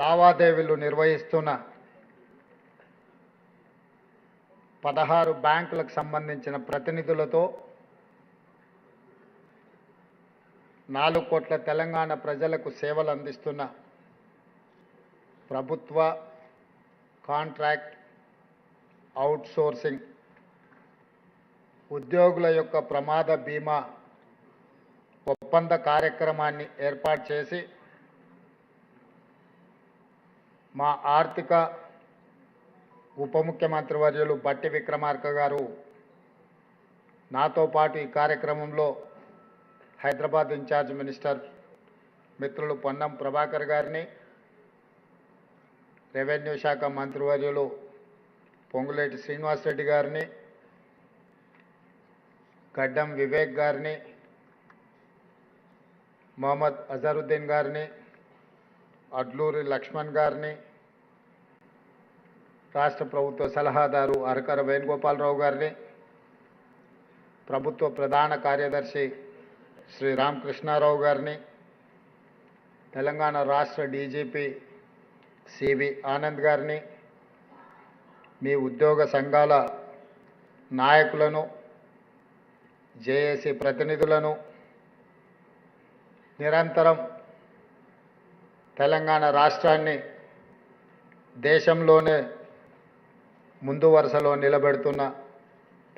లావాదేవీలు నిర్వహిస్తున్న 16 బ్యాంకులకు సంబంధించిన ప్రతినిధులతో 4 కోట్ల తెలంగాణ ప్రజలకు సేవలు అందిస్తున్న ప్రభుత్వ కాంట్రాక్ట్ అవుట్సోర్సింగ్ ఉద్యోగుల యొక్క ప్రమాద బీమా ఒప్పంద కార్యక్రమాన్ని ఏర్పాటు చేసి మా ఆర్థిక ఉప ముఖ్యమంత్రి వర్యులు బట్టి విక్రమార్క గారు నాతో పాటు ఈ కార్యక్రమంలో హైదరాబాద్ ఇన్ఛార్జ్ మినిస్టర్ మిత్రులు పొన్నం ప్రభాకర్ గారిని, రెవెన్యూ శాఖ మంత్రివర్యులు పొంగులేటి శ్రీనివాసరెడ్డి గారిని, గడ్డం వివేక్ గారిని, మొహమ్మద్ అజరుద్దీన్ గారిని, అడ్లూరి లక్ష్మణ్ గారిని, రాష్ట్ర ప్రభుత్వ సలహాదారు అరకర వేణుగోపాలరావు గారిని, ప్రభుత్వ ప్రధాన కార్యదర్శి శ్రీ రామకృష్ణారావు గారిని, తెలంగాణ రాష్ట్ర డీజీపీ సివి ఆనంద్ గారిని, మీ ఉద్యోగ సంఘాల నాయకులను, జేఏసీ ప్రతినిధులను, నిరంతరం తెలంగాణ రాష్ట్రాన్ని దేశంలోనే ముందు వరుసలో నిలబెడుతున్న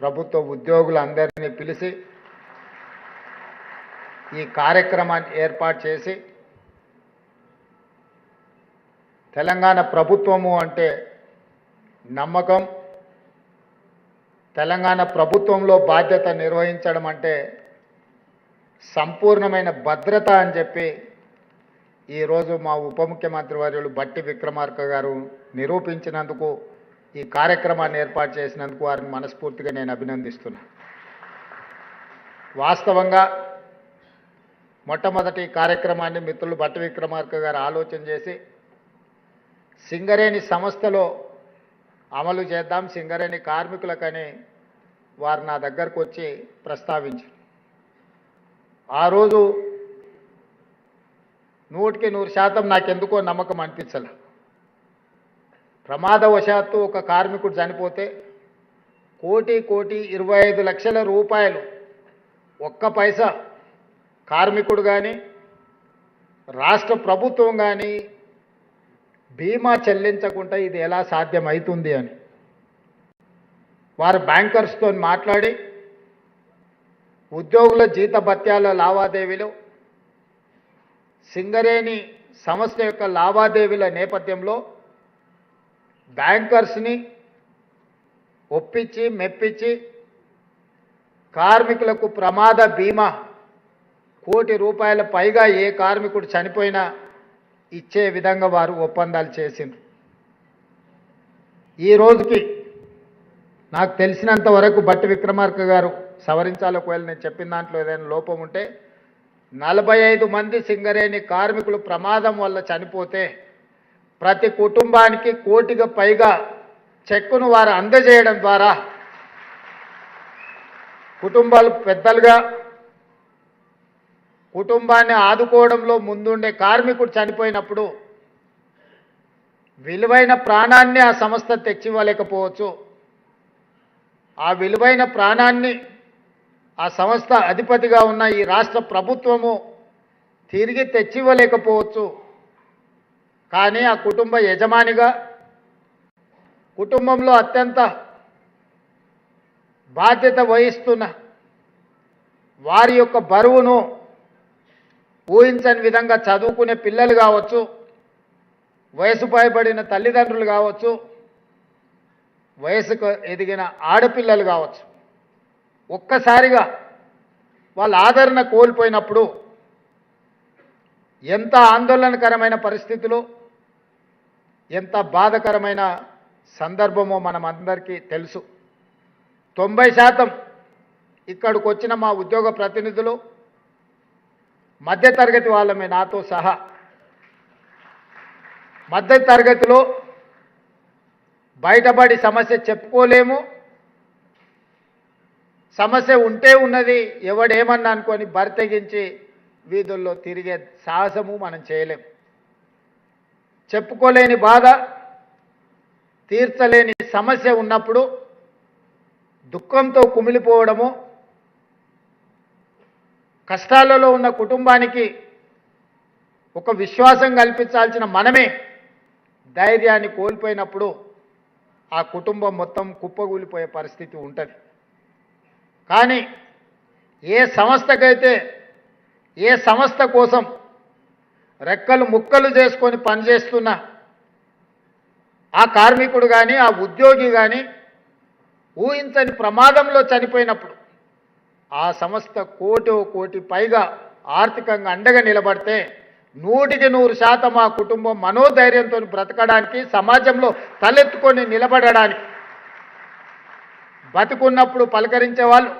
ప్రభుత్వ ఉద్యోగులందరినీ పిలిచి ఈ కార్యక్రమాన్ని ఏర్పాటు చేసి, తెలంగాణ ప్రభుత్వము అంటే నమ్మకం, తెలంగాణ ప్రభుత్వంలో బాధ్యత నిర్వహించడం అంటే సంపూర్ణమైన భద్రత అని చెప్పి ఈరోజు మా ఉప ముఖ్యమంత్రి వర్యులు బట్టి విక్రమార్క గారు నిరూపించినందుకు, ఈ కార్యక్రమాన్ని ఏర్పాటు చేసినందుకు వారిని మనస్ఫూర్తిగా నేను అభినందిస్తున్నా. వాస్తవంగా మొట్టమొదటి కార్యక్రమాన్ని మిత్రులు బట్టి విక్రమార్క గారు ఆలోచన చేసి సింగరేణి సంస్థలో అమలు చేద్దాం, సింగరేణి కార్మికులకని వారు నా దగ్గరకు వచ్చి ప్రస్తావించారు. ఆ రోజు 100% నాకెందుకో నమ్మకం అనిపించలే. ప్రమాదవశాత్తు ఒక కార్మికుడు చనిపోతే 1,25,00,000 రూపాయలు ఒక్క పైసా కార్మికుడు కానీ రాష్ట్ర ప్రభుత్వం కానీ బీమా చెల్లించకుండా ఇది ఎలా సాధ్యమవుతుంది అని వారు బ్యాంకర్స్తో మాట్లాడి ఉద్యోగుల జీతభత్యాల లావాదేవీలు, సింగరేణి సంస్థ యొక్క లావాదేవీల నేపథ్యంలో బ్యాంకర్స్ని ఒప్పించి మెప్పించి కార్మికులకు ప్రమాద బీమా ₹1,00,00,000 పైగా ఏ కార్మికుడు చనిపోయినా ఇచ్చే విధంగా వారు ఒప్పందాలు చేసింది. ఈ రోజుకి నాకు తెలిసినంత వరకు బట్టి విక్రమార్క గారు సవరించాలి, ఒకవేళ నేను చెప్పిన దాంట్లో ఏదైనా లోపం ఉంటే, 45 మంది సింగరేణి కార్మికులు ప్రమాదం వల్ల చనిపోతే ప్రతి కుటుంబానికి 1 కోటికి పైగా చెక్కును వారు అందజేయడం ద్వారా కుటుంబాలు పెద్దలుగా కుటుంబాన్ని ఆదుకోవడంలో ముందుండే కార్మికుడు చనిపోయినప్పుడు విలువైన ప్రాణాన్ని ఆ సంస్థ తెచ్చివ్వలేకపోవచ్చు. ఆ విలువైన ప్రాణాన్ని ఆ సంస్థ అధిపతిగా ఉన్న ఈ రాష్ట్ర ప్రభుత్వము తిరిగి తెచ్చివ్వలేకపోవచ్చు. కానీ ఆ కుటుంబ యజమానిగా, కుటుంబంలో అత్యంత బాధ్యత వహిస్తున్న వారి యొక్క బరువును ఊహించని విధంగా చదువుకునే పిల్లలు కావచ్చు, వయసు పైబడిన తల్లిదండ్రులు కావచ్చు, వయసుకు ఎదిగిన ఆడపిల్లలు కావచ్చు, ఒక్కసారిగా వాళ్ళ ఆదరణ కోల్పోయినప్పుడు ఎంత ఆందోళనకరమైన పరిస్థితులు, ఎంత బాధకరమైన సందర్భమో మనం అందరికీ తెలుసు. 90% ఇక్కడికి వచ్చిన మా ఉద్యోగ ప్రతినిధులు మధ్యతరగతి వాళ్ళమే, నాతో సహా. మధ్యతరగతిలో బయటపడి సమస్య చెప్పుకోలేము, సమస్య ఉంటే ఉన్నది, ఎవడేమన్నా అనుకొని బరితెగించి వీధుల్లో తిరిగే సాహసము మనం చేయలేం. చెప్పుకోలేని బాధ, తీర్చలేని సమస్య ఉన్నప్పుడు దుఃఖంతో కుమిలిపోవడము, కష్టాలలో ఉన్న కుటుంబానికి ఒక విశ్వాసం కల్పించాల్సిన మనమే ధైర్యాన్ని కోల్పోయినప్పుడు ఆ కుటుంబం మొత్తం కుప్పగూలిపోయే పరిస్థితి ఉంటుంది. కానీ ఏ సంస్థకైతే ఏ సంస్థ కోసం రెక్కలు ముక్కలు చేసుకొని పనిచేస్తున్న ఆ కార్మికుడు కానీ ఆ ఉద్యోగి కానీ ఊహించని ప్రమాదంలో చనిపోయినప్పుడు ఆ సంస్థ కోటి పైగా ఆర్థికంగా అండగా నిలబడితే 100% ఆ కుటుంబం మనోధైర్యంతో బ్రతకడానికి, సమాజంలో తలెత్తుకొని నిలబడడానికి, బతికున్నప్పుడు పలకరించే వాళ్ళు,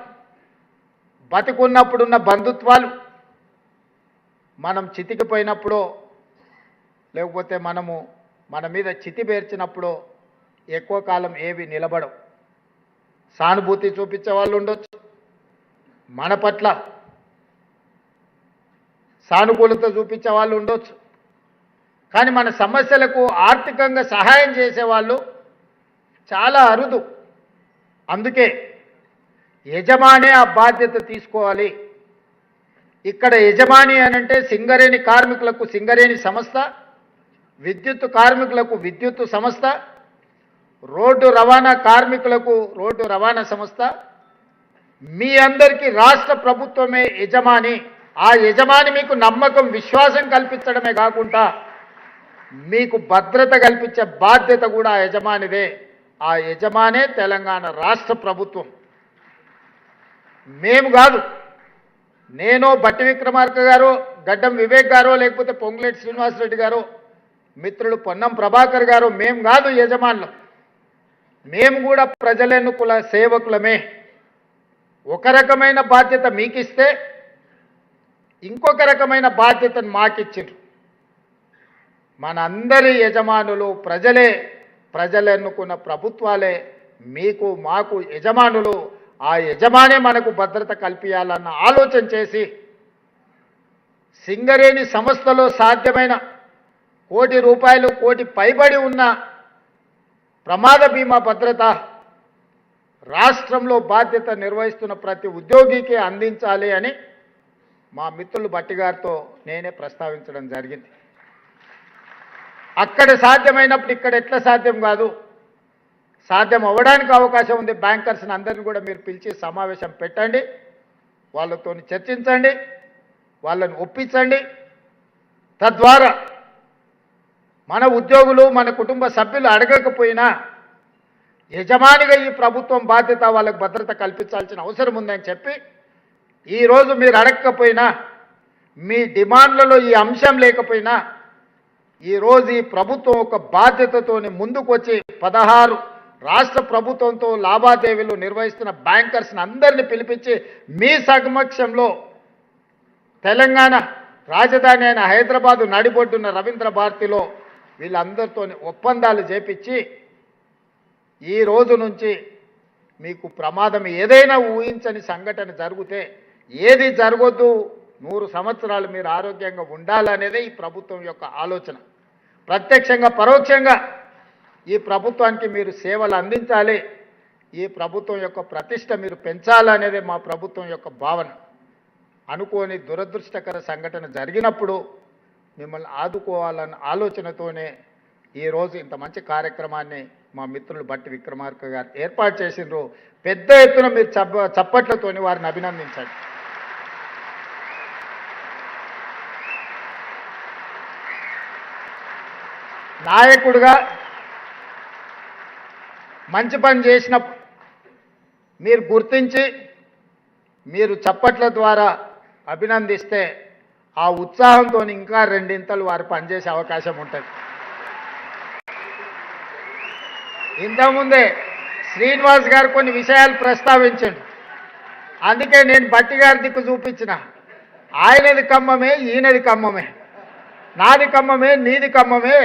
బతికున్నప్పుడున్న బంధుత్వాలు మనం చితికిపోయినప్పుడు లేకపోతే మన మీద చితి పేర్చినప్పుడు ఎక్కువ కాలం ఏవి నిలబడవు. సానుభూతి చూపించే వాళ్ళు ఉండొచ్చు, మన పట్ల సానుకూలత చూపించే వాళ్ళు ఉండొచ్చు, కానీ మన సమస్యలకు ఆర్థికంగా సహాయం చేసేవాళ్ళు చాలా అరుదు. అందుకే యజమానే ఆ బాధ్యత తీసుకోవాలి. ఇక్కడ యజమాని అనంటే సింగరేణి కార్మికులకు సింగరేణి సంస్థ, విద్యుత్ కార్మికులకు విద్యుత్ సంస్థ, రోడ్డు రవాణా కార్మికులకు రోడ్డు రవాణా సంస్థ, మీ అందరికీ రాష్ట్ర ప్రభుత్వమే యజమాని. ఆ యజమాని మీకు నమ్మకం, విశ్వాసం కల్పించడమే కాకుండా మీకు భద్రత కల్పించే బాధ్యత కూడా ఆ యజమానిదే. ఆ యజమానే తెలంగాణ రాష్ట్ర ప్రభుత్వం. మేము కాదు, నేను, బట్టి విక్రమార్క గారు, గడ్డం వివేక్ గారు, లేకపోతే పొంగులేటి శ్రీనివాసరెడ్డి గారు, మిత్రులు పొన్నం ప్రభాకర్ గారు, మేము కాదు యజమానులు. మేము కూడా ప్రజలెన్నుకుల సేవకులమే. ఒక రకమైన బాధ్యత మీకిస్తే ఇంకొక రకమైన బాధ్యతను మాకిచ్చిండ్రు. మనందరి యజమానులు ప్రజలే, ప్రజలెన్నుకున్న ప్రభుత్వాలే మీకు మాకు యజమానులు. ఆ యజమానే మనకు భద్రత కల్పించాలన్న ఆలోచన చేసి సింగరేణి సంస్థలో సాధ్యమైన ₹1 కోటి పైబడి ఉన్న ప్రమాద బీమా భద్రత రాష్ట్రంలో బాధ్యత నిర్వహిస్తున్న ప్రతి ఉద్యోగికి అందించాలి అని మా మిత్రులు బట్టి గారితో నేనే ప్రస్తావించడం జరిగింది. అక్కడ సాధ్యమైనప్పుడు ఇక్కడ ఎట్లా సాధ్యం కాదు, సాధ్యం అవ్వడానికి అవకాశం ఉంది. బ్యాంకర్స్ని అందరిని కూడా మీరు పిలిచి సమావేశం పెట్టండి, వాళ్ళతో చర్చించండి, వాళ్ళని ఒప్పించండి. తద్వారా మన ఉద్యోగులు, మన కుటుంబ సభ్యులు అడగకపోయినా యజమానిగా ఈ ప్రభుత్వం బాధ్యత వాళ్ళకు భద్రత కల్పించాల్సిన అవసరం ఉందని చెప్పి, ఈరోజు మీరు అడగకపోయినా, మీ డిమాండ్లలో ఈ అంశం లేకపోయినా, ఈరోజు ఈ ప్రభుత్వం ఒక బాధ్యతతో ముందుకు వచ్చి 16 రాష్ట్ర ప్రభుత్వంతో లావాదేవీలు నిర్వహిస్తున్న బ్యాంకర్స్ని అందరినీ పిలిపించి మీ సమక్షంలో తెలంగాణ రాజధాని అయిన హైదరాబాదు నడిబొడ్డున్న రవీంద్ర భారతిలో వీళ్ళందరితో ఒప్పందాలు చేపించి ఈ రోజు నుంచి మీకు ప్రమాదం ఏదైనా ఊహించని సంఘటన జరిగితే ఏది జరగొద్దు, 100 సంవత్సరాలు మీరు ఆరోగ్యంగా ఉండాలనేదే ఈ ప్రభుత్వం యొక్క ఆలోచన. ప్రత్యక్షంగా పరోక్షంగా ఈ ప్రభుత్వానికి మీరు సేవలు అందించాలి, ఈ ప్రభుత్వం యొక్క ప్రతిష్ట మీరు పెంచాలనేదే మా ప్రభుత్వం యొక్క భావన. అనుకోని దురదృష్టకర సంఘటన జరిగినప్పుడు మిమ్మల్ని ఆదుకోవాలన్న ఆలోచనతోనే ఈరోజు ఇంత మంచి కార్యక్రమాన్ని మా మిత్రులు బట్టి విక్రమార్క గారు ఏర్పాటు చేసిండ్రు. పెద్ద ఎత్తున మీరు చప్పట్లతోని వారిని అభినందించండి. నాయకుడిగా మంచి పని చేసినప్పుడు మీరు గుర్తించి మీరు చప్పట్ల ద్వారా అభినందిస్తే ఆ ఉత్సాహంతో ఇంకా 2 ఇంతలు వారు పనిచేసే అవకాశం ఉంటుంది. ఇంతకుముందే శ్రీనివాస్ గారు కొన్ని విషయాలు ప్రస్తావించండి, అందుకే నేను బట్టి గారి దిక్కు చూపించిన. ఆయనది ఖమ్మమే, ఈయనది ఖమ్మమే, నాది ఖమ్మమే, నీది ఖమ్మమే.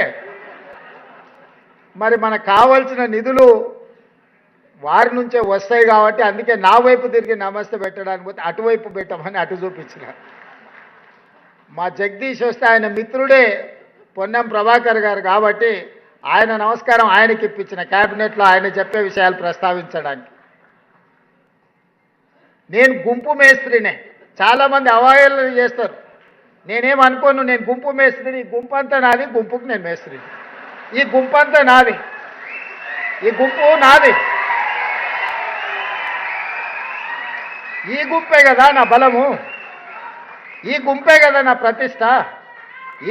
మరి మనకు కావాల్సిన నిధులు వారి నుంచే వస్తాయి కాబట్టి అందుకే నా వైపు తిరిగి నమస్తే పెట్టడానికి పోతే అటువైపు పెట్టమని అటు చూపించిన. మా జగదీష్ వస్తే ఆయన మిత్రుడే పొన్నం ప్రభాకర్ గారు కాబట్టి ఆయన నమస్కారం ఆయనకి ఇప్పించిన క్యాబినెట్లో ఆయన చెప్పే విషయాలు ప్రస్తావించడానికి. నేను గుంపు మేస్త్రినే, చాలామంది అవహేళన చేస్తారు. నేనేమనుకోను, నేను గుంపు మేస్త్రిని, ఈ గుంపు అంతా నాది, గుంపుకు నేను మేస్త్రిని. ఈ గుంపు అంతా నాది, ఈ గుంపు నాది. ఈ గుంపే కదా నా బలము, ఈ గుంపే కదా నా ప్రతిష్ట,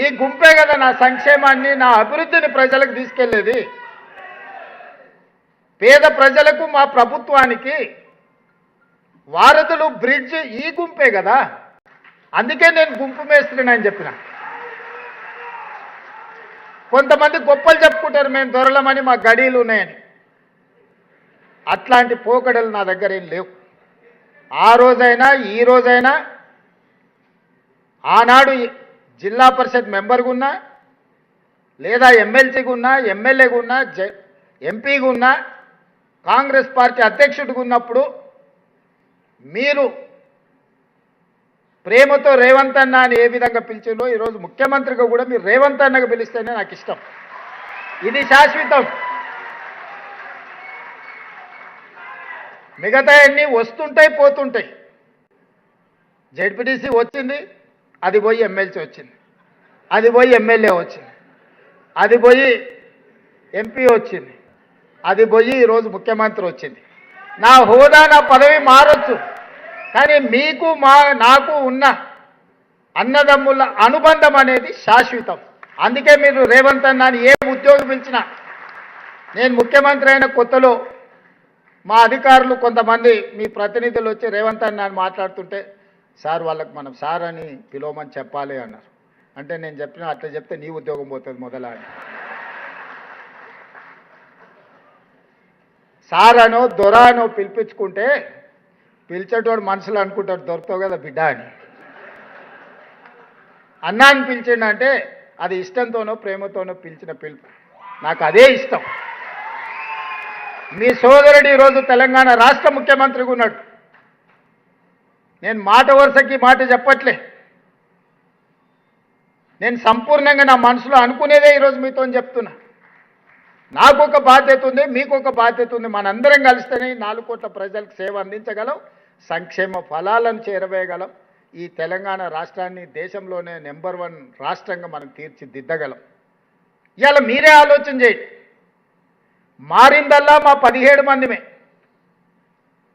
ఈ గుంపే కదా నా సంక్షేమాన్ని, నా అభివృద్ధిని ప్రజలకు తీసుకెళ్లేది. పేద ప్రజలకు మా ప్రభుత్వానికి వారధులు బ్రిడ్జ్ ఈ గుంపే కదా. అందుకే నేను గుంపు మేస్త్రిని అని చెప్పిన. కొంతమంది గొప్పలు చెప్పుకుంటారు, మేము దొరలమని, మా గడీలు ఉన్నాయని. అట్లాంటి పోకడలు నా దగ్గర ఏం లేవు. ఆ రోజైనా ఈ రోజైనా, ఆనాడు జిల్లా పరిషత్ మెంబర్గా ఉన్నా, లేదా ఎమ్మెల్సీగా ఉన్నా, ఎమ్మెల్యేగా ఉన్నా, ఎంపీగా ఉన్నా, కాంగ్రెస్ పార్టీ అధ్యక్షుడిగా ఉన్నప్పుడు మీరు ప్రేమతో రేవంత్ అన్న అని ఏ విధంగా పిలిచిందో ఈరోజు ముఖ్యమంత్రిగా కూడా మీరు రేవంత్ అన్నగా పిలిస్తేనే నాకు ఇష్టం. ఇది శాశ్వతం. మిగతా అన్నీ వస్తుంటాయి పోతుంటాయి. జెడ్పీటీసీ వచ్చింది, అది పోయి ఎమ్మెల్సీ వచ్చింది, అది పోయి ఎమ్మెల్యే వచ్చింది, అది పోయి ఎంపీ వచ్చింది, అది పోయి ఈరోజు ముఖ్యమంత్రి వచ్చింది. నా హోదా నా పదవి మారొచ్చు, కానీ మీకు నాకు ఉన్న అన్నదమ్ముల అనుబంధం అనేది శాశ్వతం. అందుకే మీరు రేవంత్ అన్న అని ఏ ఉద్యోగం పిలిచినా, నేను ముఖ్యమంత్రి అయిన కొత్తలో మా అధికారులు కొంతమంది మీ ప్రతినిధులు వచ్చి రేవంత్ అన్న అని మాట్లాడుతుంటే, సార్ వాళ్ళకి మనం సార్ అని పిలవమని చెప్పాలి అన్నారు. అంటే నేను చెప్పిన అట్లా చెప్తే నీ ఉద్యోగం పోతుంది మొదలా అని. సార్ అనో దొర అనో పిలిపించుకుంటే పిలిచేటోడు మనసులో అనుకుంటాడు దొరుకుతావు కదా బిడ్డ అని. అన్నాన్ని పిలిచిండంటే అది ఇష్టంతోనో ప్రేమతోనో పిలిచిన పిలుపు. నాకు అదే ఇష్టం. మీ సోదరుడు ఈరోజు తెలంగాణ రాష్ట్ర ముఖ్యమంత్రిగా ఉన్నాడు. నేను మాట వరుసకి మాట చెప్పట్లే, నేను సంపూర్ణంగా నా మనసులో అనుకునేదే ఈరోజు మీతో చెప్తున్నా. నాకు ఒక బాధ్యత ఉంది, మీకు ఒక బాధ్యత ఉంది. మనందరం కలిస్తేనే 4 కోట్ల ప్రజలకు సేవ అందించగలం, సంక్షేమ ఫలాలను చేరవేయగలం. ఈ తెలంగాణ రాష్ట్రాన్ని దేశంలోనే నెంబర్ 1 రాష్ట్రంగా మనం తీర్చిదిద్దగలం. ఇవాళ మీరే ఆలోచన చేయండి. మారిందల్లా మా 17 మందిమే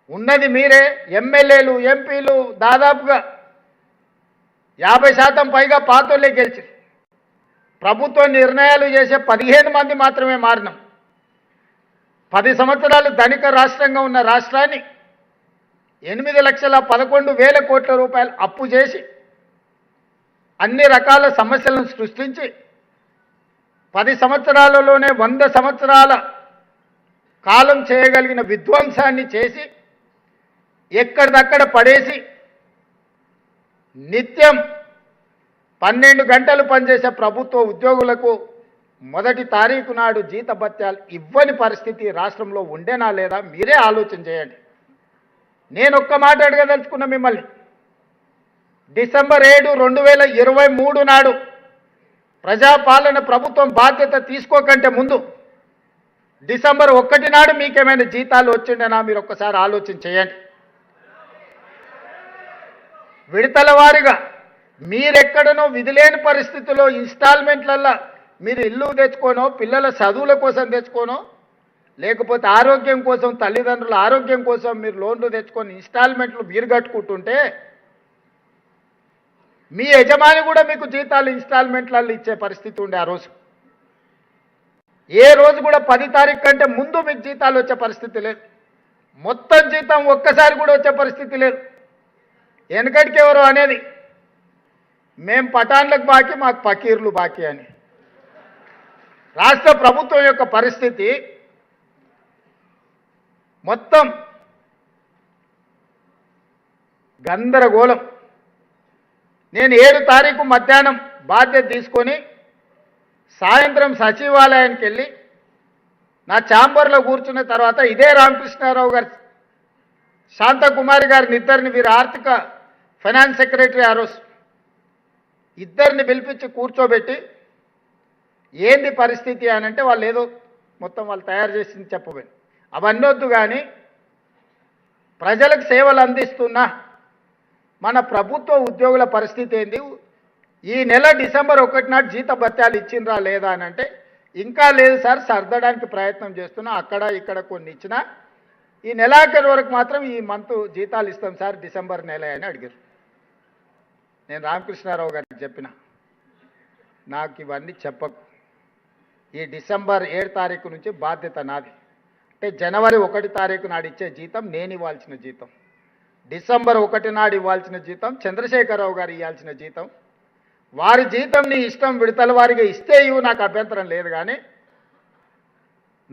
ఉన్నది. మీరే ఎమ్మెల్యేలు, ఎంపీలు దాదాపుగా 50% పైగా పాతోళ్ళే గెలిచి ప్రభుత్వ నిర్ణయాలు చేసే 15 మంది మాత్రమే మారినాం. 10 సంవత్సరాలు ధనిక రాష్ట్రంగా ఉన్న రాష్ట్రాన్ని 8,11,000 కోట్ల రూపాయలు అప్పు చేసి అన్ని రకాల సమస్యలను సృష్టించి 10 సంవత్సరాలలోనే 100 సంవత్సరాల కాలం చేయగలిగిన విధ్వంసాన్ని చేసి ఎక్కడిదక్కడ పడేసి నిత్యం 12 గంటలు పనిచేసే ప్రభుత్వ ఉద్యోగులకు మొదటి తారీఖు నాడు జీతభత్యాలు ఇవ్వని పరిస్థితి రాష్ట్రంలో ఉండేనా లేదా మీరే ఆలోచన చేయండి. నేను ఒక్క మాట అడగదలుచుకున్న మిమ్మల్ని. డిసెంబర్ 7, 2023 నాడు ప్రజాపాలన ప్రభుత్వం బాధ్యత తీసుకోకంటే ముందు డిసెంబర్ 1 నాడు మీకేమైనా జీతాలు వచ్చిండేనా మీరు ఒక్కసారి ఆలోచన చేయండి. విడతల వారీగా మీరెక్కడనో విధిలేని పరిస్థితుల్లో ఇన్స్టాల్మెంట్లల్లో మీరు ఇల్లు తెచ్చుకోనో, పిల్లల చదువుల కోసం తెచ్చుకోనో, లేకపోతే ఆరోగ్యం కోసం, తల్లిదండ్రుల ఆరోగ్యం కోసం మీరు లోన్లు తెచ్చుకొని ఇన్స్టాల్మెంట్లు మీరు కట్టుకుంటుంటే మీ యజమాని కూడా మీకు జీతాలు ఇన్స్టాల్మెంట్లలో ఇచ్చే పరిస్థితి ఉండే. ఆ రోజు ఏ రోజు కూడా 10 తారీఖు కంటే ముందు మీకు జీతాలు వచ్చే పరిస్థితి లేదు. మొత్తం జీతం ఒక్కసారి కూడా వచ్చే పరిస్థితి లేదు. వెనకటికి ఎవరు అనేది మేం పఠాన్లకు బాకీ, మాకు పకీర్లు బాకీ అని. రాష్ట్ర ప్రభుత్వం యొక్క పరిస్థితి మొత్తం గందరగోళం. నేను 7 తారీఖు మధ్యాహ్నం బాధ్యత తీసుకొని సాయంత్రం సచివాలయానికి వెళ్ళి నా ఛాంబర్లో కూర్చున్న తర్వాత ఇదే రామకృష్ణారావు గారు, శాంతకుమారి గారిని ఇద్దరిని, వీరు ఆర్థిక ఫైనాన్స్ సెక్రటరీ ఆ రోజు, ఇద్దరిని పిలిపించి కూర్చోబెట్టి ఏంది పరిస్థితి అని అంటే వాళ్ళు ఏదో మొత్తం వాళ్ళు తయారు చేసింది చెప్పబోయి అవన్నీ వద్దు. కానీ ప్రజలకు సేవలు అందిస్తున్న మన ప్రభుత్వ ఉద్యోగుల పరిస్థితి ఏంది? ఈ నెల డిసెంబర్ 1 నాడు జీతభత్యాలు ఇచ్చిండ్రా లేదా అని అంటే ఇంకా లేదు సార్, సర్దడానికి ప్రయత్నం చేస్తున్నా, అక్కడ ఇక్కడ కొన్ని ఇచ్చినా ఈ నెలాఖరు వరకు మాత్రం ఈ మంత్ జీతాలు ఇస్తాం సార్ డిసెంబర్ నెల అని అడిగారు. నేను రామకృష్ణారావు గారికి చెప్పిన, నాకు ఇవన్నీ చెప్పకు, ఈ డిసెంబర్ 7 తారీఖు నుంచి బాధ్యత నాది. అంటే జనవరి 1 తారీఖు నాడు ఇచ్చే జీతం నేను ఇవ్వాల్సిన జీతం, డిసెంబర్ 1 నాడు ఇవ్వాల్సిన జీతం చంద్రశేఖరరావు గారు ఇవ్వాల్సిన జీతం. వారి జీతం నీ ఇష్టం విడతల వారిగా ఇస్తే ఇవ్వు, నాకు అభ్యంతరం లేదు. కానీ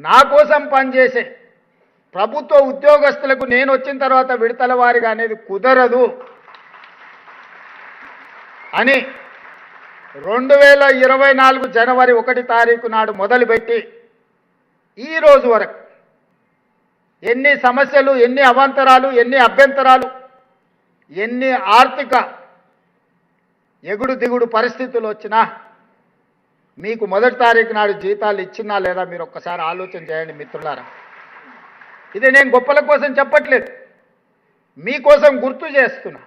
నా కోసం పనిచేసే ప్రభుత్వ ఉద్యోగస్తులకు నేను వచ్చిన తర్వాత విడతల వారిగా అనేది కుదరదు అని 2024 జనవరి 1 తారీఖు నాడు మొదలుపెట్టి ఈ రోజు వరకు ఎన్ని సమస్యలు, ఎన్ని అవాంతరాలు, ఎన్ని అభ్యంతరాలు, ఎన్ని ఆర్థిక ఎగుడు దిగుడు పరిస్థితులు వచ్చినా మీకు 1 తారీఖు నాడు జీతాలు ఇచ్చినా లేదా మీరు ఒక్కసారి ఆలోచన చేయండి మిత్రులారా. ఇది నేను గొప్పల కోసం చెప్పట్లేదు, మీకోసం గుర్తు చేస్తున్నా.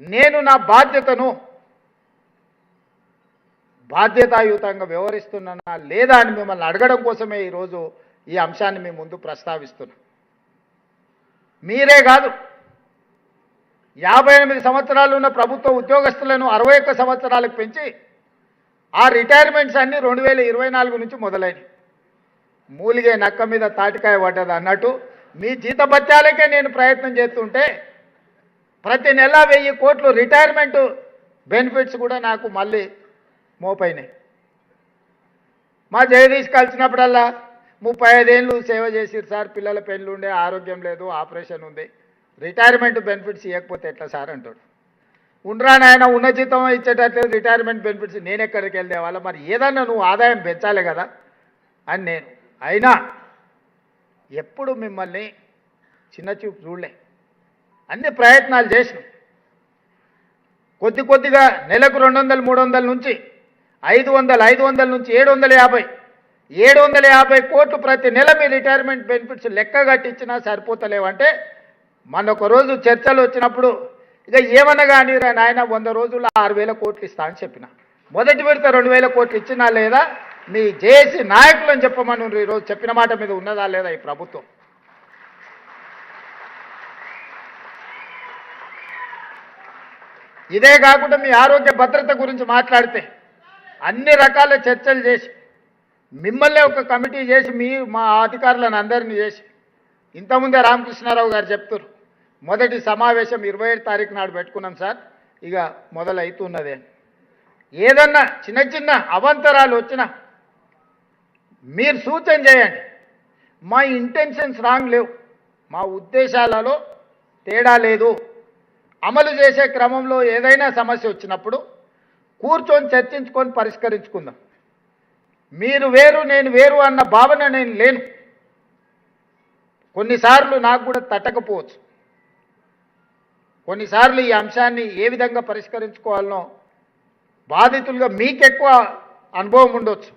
నేను నా బాధ్యతను బాధ్యతాయుతంగా వ్యవహరిస్తున్నానా లేదా అని మిమ్మల్ని అడగడం కోసమే ఈరోజు ఈ అంశాన్ని మీ ముందు ప్రస్తావిస్తున్నా. మీరే కాదు, 58 సంవత్సరాలు ఉన్న ప్రభుత్వ ఉద్యోగస్తులను 61 సంవత్సరాలకు పెంచి ఆ రిటైర్మెంట్స్ అన్నీ 2024 నుంచి మొదలైనవి. మూలిగే నక్క మీద తాటికాయ పడ్డది అన్నట్టు మీ జీతభత్యాలకే నేను ప్రయత్నం చేస్తుంటే ప్రతి నెల 1000 కోట్లు రిటైర్మెంట్ బెనిఫిట్స్ కూడా నాకు మళ్ళీ మోపైనాయి. మా జగదీష్ కలిసినప్పుడల్లా 35 ఏళ్ళు సేవ చేసిరు సార్, పిల్లల పెళ్ళి ఉండే, ఆరోగ్యం లేదు, ఆపరేషన్ ఉంది, రిటైర్మెంట్ బెనిఫిట్స్ ఇవ్వకపోతే ఎట్లా సార్ అంటాడు. ఉండరా నాయన, ఉన్న జీతం ఇచ్చేటట్లేదు, రిటైర్మెంట్ బెనిఫిట్స్ నేను ఎక్కడికి వెళ్తే వాళ్ళ, మరి ఏదన్నా నువ్వు ఆదాయం పెంచాలి కదా అని నేను. అయినా ఎప్పుడు మిమ్మల్ని చిన్న చూపు చూడలే, అన్ని ప్రయత్నాలు చేసినాం. కొద్ది కొద్దిగా నెలకు 200, 300 నుంచి 500 నుంచి 750 కోట్లు ప్రతి నెల మీ రిటైర్మెంట్ బెనిఫిట్స్ లెక్క కట్టించినా సరిపోతలేవంటే మన ఒక రోజు చర్చలు వచ్చినప్పుడు ఇక ఏమన్నా కానీ నాయన 100 రోజుల్లో 6000 కోట్లు ఇస్తా అని చెప్పిన. మొదటి విడత 2000 కోట్లు ఇచ్చినా లేదా మీ జేఏసీ నాయకులను చెప్పమని ఈరోజు చెప్పిన మాట మీద ఉన్నదా లేదా ఈ ప్రభుత్వం? ఇదే కాకుండా మీ ఆరోగ్య భద్రత గురించి మాట్లాడితే అన్ని రకాల చర్చలు చేసి మిమ్మల్ని ఒక కమిటీ చేసి మా అధికారులను అందరినీ చేసి ఇంతకుముందే రామకృష్ణారావు గారు చెప్తారు, మొదటి సమావేశం 27 తారీఖు నాడు పెట్టుకున్నాం సార్, ఇక మొదలవుతున్నదే. ఏదన్నా చిన్న చిన్న అవాంతరాలు వచ్చినా మీరు సూచన చేయండి. మా ఇంటెన్షన్స్ రాంగ్ లేవు, మా ఉద్దేశాలలో తేడా లేదు. అమలు చేసే క్రమంలో ఏదైనా సమస్య వచ్చినప్పుడు కూర్చొని చర్చించుకొని పరిష్కరించుకుందాం. మీరు వేరు నేను వేరు అన్న భావన నేను లేను. కొన్నిసార్లు నాకు కూడా తట్టకపోవచ్చు, కొన్నిసార్లు ఈ అంశాన్ని ఏ విధంగా పరిష్కరించుకోవాలనో బాధితులుగా మీకెక్కువ అనుభవం ఉండొచ్చు.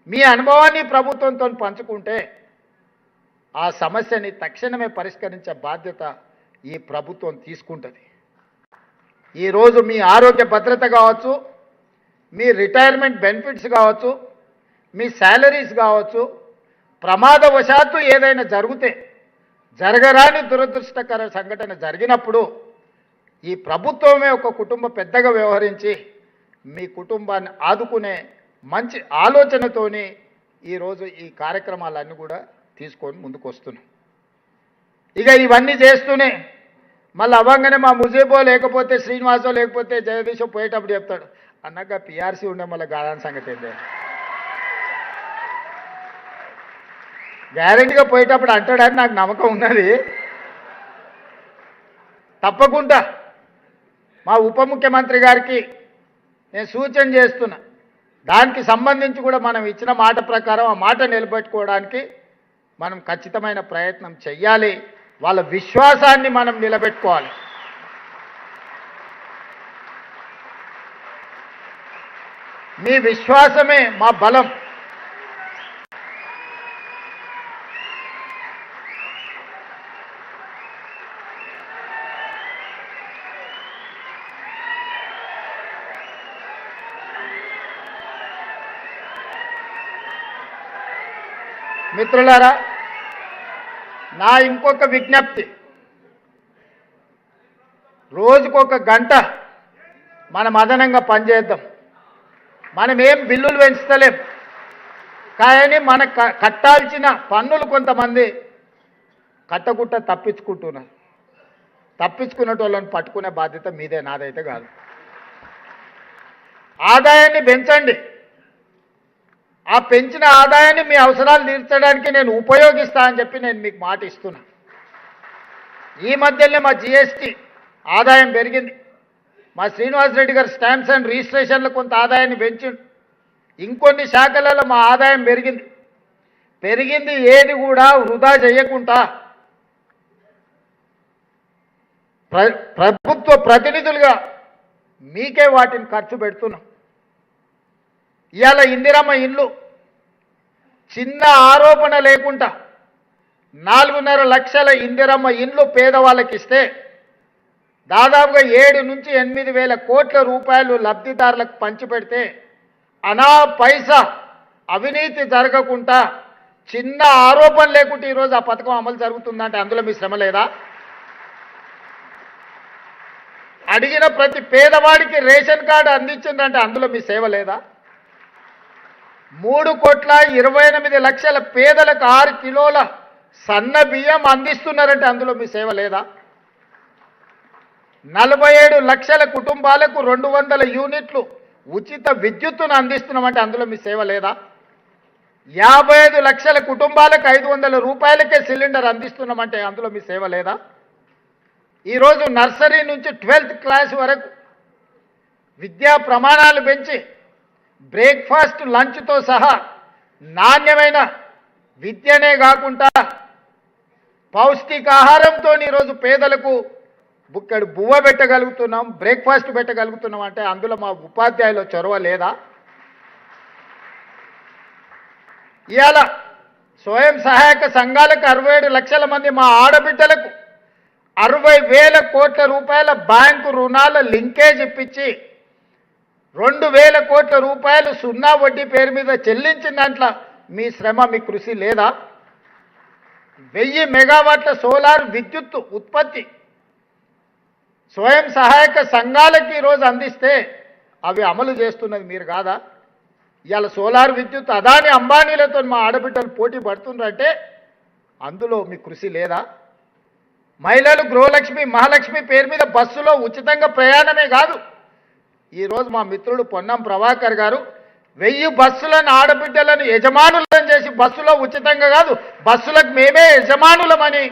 మీ అనుభవాన్ని ప్రభుత్వంతో పంచుకుంటే ఆ సమస్యని తక్షణమే పరిష్కరించే బాధ్యత ఈ ప్రభుత్వం తీసుకుంటుంది. ఈరోజు మీ ఆరోగ్య భద్రత కావచ్చు, మీ రిటైర్మెంట్ బెనిఫిట్స్ కావచ్చు, మీ శాలరీస్ కావచ్చు, ప్రమాదవశాత్తు ఏదైనా జరిగితే, జరగరాని దురదృష్టకర సంఘటన జరిగినప్పుడు ఈ ప్రభుత్వమే ఒక కుటుంబ పెద్దగా వ్యవహరించి మీ కుటుంబాన్ని ఆదుకునే మంచి ఆలోచనతోని ఈరోజు ఈ కార్యక్రమాలన్నీ కూడా తీసుకొని ముందుకు వస్తున్నాం. ఇక ఇవన్నీ చేస్తూనే మళ్ళీ అవ్వగానే మా ముజీబో లేకపోతే శ్రీనివాసో లేకపోతే జగదీశో పోయేటప్పుడు చెప్తాడు, అన్నాక పిఆర్సీ ఉండే మళ్ళీ గాదాని సంగతి ఏంటి గ్యారెంటీగా పోయేటప్పుడు అంటాడని నాకు నమ్మకం ఉన్నది. తప్పకుండా మా ఉప ముఖ్యమంత్రి గారికి నేను సూచన చేస్తున్నా, దానికి సంబంధించి కూడా మనం ఇచ్చిన మాట ప్రకారం ఆ మాట నిలబెట్టుకోవడానికి మనం ఖచ్చితమైన ప్రయత్నం చెయ్యాలి. వాళ్ళ విశ్వాసాన్ని మనం నిలబెట్టుకోవాలి. మీ విశ్వాసమే మా బలం. మిత్రులారా, నా ఇంకొక విజ్ఞప్తి, రోజుకొక గంట మనం అదనంగా పనిచేద్దాం. మనం ఏం బిల్లులు పెంచుతలేం, కానీ మన కట్టాల్సిన పన్నులు కొంతమంది కట్టగుట్ట తప్పించుకుంటున్నారు. తప్పించుకున్న వాళ్ళని పట్టుకునే బాధ్యత మీదే, నాదైతే కాదు. ఆదాయాన్ని పెంచండి. ఆ పెంచిన ఆదాయాన్ని మీ అవసరాలు తీర్చడానికి నేను ఉపయోగిస్తా అని చెప్పి నేను మీకు మాట ఇస్తున్నా. ఈ మధ్యనే మా జిఎస్టీ ఆదాయం పెరిగింది. మా శ్రీనివాసరెడ్డి గారు స్టాంప్స్ అండ్ రిజిస్ట్రేషన్లో కొంత ఆదాయాన్ని పెంచిండు. ఇంకొన్ని శాఖలలో మా ఆదాయం పెరిగింది. ఏది కూడా వృధా చేయకుండా ప్రభుత్వ ప్రతినిధులుగా మీకే వాటిని ఖర్చు పెడుతున్నాం. ఇవాళ ఇందిరమ్మ ఇండ్లు చిన్న ఆరోపణ లేకుండా 4.5 లక్షల ఇందిరమ్మ ఇండ్లు పేదవాళ్ళకి ఇస్తే దాదాపుగా 7 నుంచి 8 వేల కోట్ల రూపాయలు లబ్ధిదారులకు పంచిపెడితే అనా పైసా అవినీతి జరగకుండా చిన్న ఆరోపణ లేకుండా ఈరోజు ఆ పథకం అమలు జరుగుతుందంటే అందులో మీ శ్రమ లేదా? అడిగిన ప్రతి పేదవాడికి రేషన్ కార్డు అందించిందంటే అందులో మీ సేవ లేదా? 3,28,00,000 పేదలకు 6 కిలోల సన్న బియ్యం అందిస్తున్నారంటే అందులో మీ సేవ లేదా? 47 లక్షల కుటుంబాలకు 200 యూనిట్లు ఉచిత విద్యుత్తును అందిస్తున్నామంటే అందులో మీ సేవ లేదా? 55 లక్షల కుటుంబాలకు 500 రూపాయలకే సిలిండర్ అందిస్తున్నామంటే అందులో మీ సేవ లేదా? ఈరోజు నర్సరీ నుంచి 12th క్లాస్ వరకు విద్యా ప్రమాణాలు పెంచి బ్రేక్ఫాస్ట్ లంచ్తో సహా నాణ్యమైన విద్యనే కాకుండా పౌష్టికాహారంతో ఈరోజు పేదలకు బుక్కడు బువ్వ పెట్టగలుగుతున్నాం, బ్రేక్ఫాస్ట్ పెట్టగలుగుతున్నాం అంటే అందులో మా ఉపాధ్యాయుల చొరవ లేదా? ఇవాళ స్వయం సహాయక సంఘాలకు 67 లక్షల మంది మా ఆడబిడ్డలకు 60,000 కోట్ల రూపాయల బ్యాంకు రుణాల లింకేజ్ ఇప్పించి 2,000 కోట్ల రూపాయలు సున్నా వడ్డీ పేరు మీద చెల్లించిన దాంట్లో మీ శ్రమ, మీ కృషి లేదా? 1000 మెగావాట్ల సోలార్ విద్యుత్ ఉత్పత్తి స్వయం సహాయక సంఘాలకి ఈరోజు అందిస్తే అవి అమలు చేస్తున్నది మీరు కాదా? ఇవాళ సోలార్ విద్యుత్ అదాని అంబానీలతో మా ఆడబిడ్డలు పోటీ పడుతున్నారంటే అందులో మీ కృషి లేదా? మహిళలు గృహలక్ష్మి మహాలక్ష్మి పేరు మీద బస్సులో ఉచితంగా ప్రయాణమే కాదు, ఈరోజు మా మిత్రుడు పొన్నం ప్రభాకర్ గారు 1000 బస్సులను ఆడబిడ్డలను యజమానులను చేసి బస్సులో ఉచితంగా కాదు బస్సులకు మేమే యజమానులమని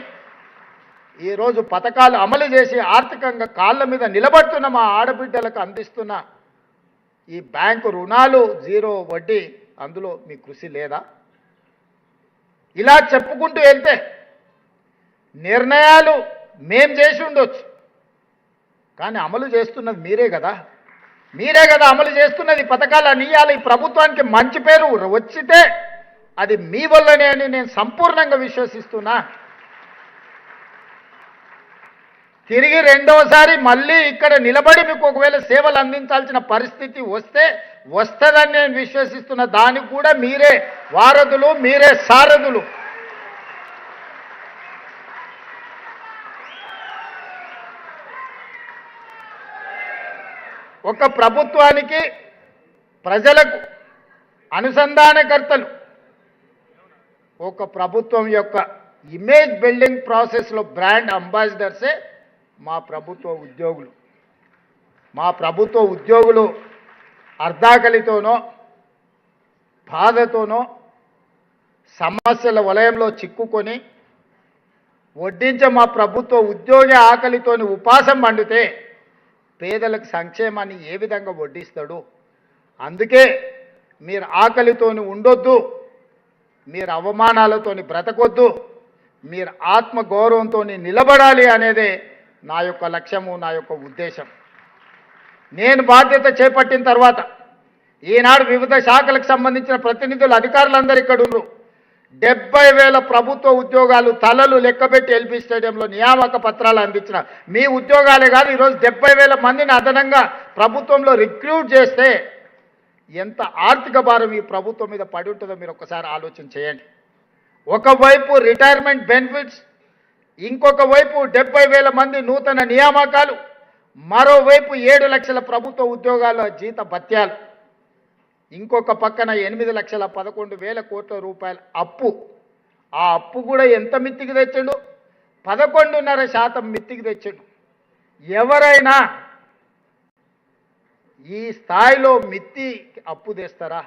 ఈరోజు పథకాలు అమలు చేసి ఆర్థికంగా కాళ్ళ మీద నిలబడుతున్న మా ఆడబిడ్డలకు అందిస్తున్న ఈ బ్యాంకు రుణాలు 0 వడ్డీ అందులో మీ కృషి లేదా? ఇలా చెప్పుకుంటూ వెళ్తే నిర్ణయాలు మేం చేసి ఉండొచ్చు, కానీ అమలు చేస్తున్నది మీరే కదా అమలు చేస్తున్నది. పథకాలు ఇవ్వాలి, ఈ ప్రభుత్వానికి మంచి పేరు వచ్చితే అది మీ వల్లనే అని నేను సంపూర్ణంగా విశ్వసిస్తున్నా. తిరిగి రెండోసారి మళ్ళీ ఇక్కడ నిలబడి మీకు ఒకవేళ సేవలు అందించాల్సిన పరిస్థితి వస్తుందని నేను విశ్వసిస్తున్నా. దానికి కూడా మీరే వారధులు, మీరే సారథులు. ఒక ప్రభుత్వానికి ప్రజలకు అనుసంధానకర్తలు, ఒక ప్రభుత్వం యొక్క ఇమేజ్ బిల్డింగ్ ప్రాసెస్లో బ్రాండ్ అంబాసిడర్సే మా ప్రభుత్వ ఉద్యోగులు. మా ప్రభుత్వ ఉద్యోగులు అర్ధాకలితోనో బాధతోనో సమస్యల వలయంలో చిక్కుకొని వడ్డించే మా ప్రభుత్వ ఉద్యోగి ఆకలితోని ఉపాసం పండితే పేదలకు సంక్షేమాన్ని ఏ విధంగా వడ్డిస్తాడు? అందుకే మీరు ఆకలితోని ఉండొద్దు, మీరు అవమానాలతోని బ్రతకొద్దు, మీరు ఆత్మగౌరవంతో నిలబడాలి అనేదే నా యొక్క లక్ష్యము, నా యొక్క ఉద్దేశం. నేను బాధ్యత చేపట్టిన తర్వాత ఈనాడు వివిధ శాఖలకు సంబంధించిన ప్రతినిధులు అధికారులందరూ ఇక్కడ ఉన్నారు. 70,000 ప్రభుత్వ ఉద్యోగాలు తలలు లెక్కబెట్టి ఎల్బీ స్టేడియంలో నియామక పత్రాలు అందించిన మీ ఉద్యోగాలే కాదు, ఈరోజు 70,000 మందిని అదనంగా ప్రభుత్వంలో రిక్రూట్ చేస్తే ఎంత ఆర్థిక భారం ఈ ప్రభుత్వం మీద పడి ఉంటుందో మీరు ఒకసారి ఆలోచన చేయండి. ఒకవైపు రిటైర్మెంట్ బెనిఫిట్స్, ఇంకొక వైపు 70,000 మంది నూతన నియామకాలు, మరోవైపు 7 లక్షల ప్రభుత్వ ఉద్యోగాల జీత భత్యాలు, ఇంకొక పక్కన 8,11,000 కోట్ల రూపాయల అప్పు. ఆ అప్పు కూడా ఎంత మిత్తికి తెచ్చిండు? 11.5% మిత్తికి తెచ్చిండు. ఎవరైనా ఈ స్థాయిలో మిత్తి అప్పు తెస్తారా?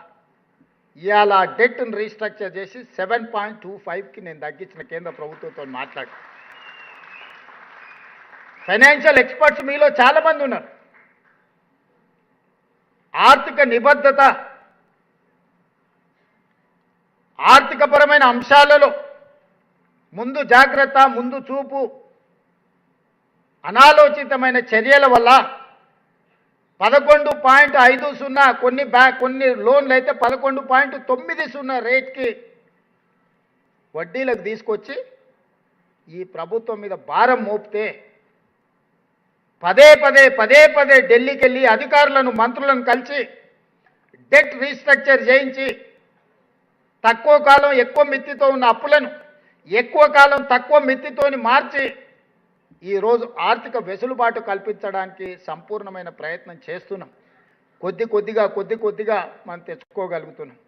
ఇవాళ డెట్ను రీస్ట్రక్చర్ చేసి 7.25కి నేను తగ్గించిన కేంద్ర ప్రభుత్వంతో మాట్లాడి. ఫైనాన్షియల్ ఎక్స్పర్ట్స్ మీలో చాలామంది ఉన్నారు. ఆర్థిక నిబద్ధత, ఆర్థికపరమైన అంశాలలో ముందు జాగ్రత్త, ముందు చూపు, అనాలోచితమైన చర్యల వల్ల 11.50 కొన్ని లోన్లు అయితే 11.90 రేట్కి వడ్డీలకు తీసుకొచ్చి ఈ ప్రభుత్వం మీద భారం మోపితే పదే పదే ఢిల్లీకి వెళ్ళి అధికారులను మంత్రులను కలిసి డెట్ రీస్ట్రక్చర్ చేయించి తక్కువ కాలం ఎక్కువ మిత్తితో ఉన్న అప్పులను ఎక్కువ కాలం తక్కువ మిత్తితోని మార్చి ఈరోజు ఆర్థిక వెసులుబాటు కల్పించడానికి సంపూర్ణమైన ప్రయత్నం చేస్తున్నాం. కొద్ది కొద్దిగా మనం తెచ్చుకోగలుగుతున్నాం.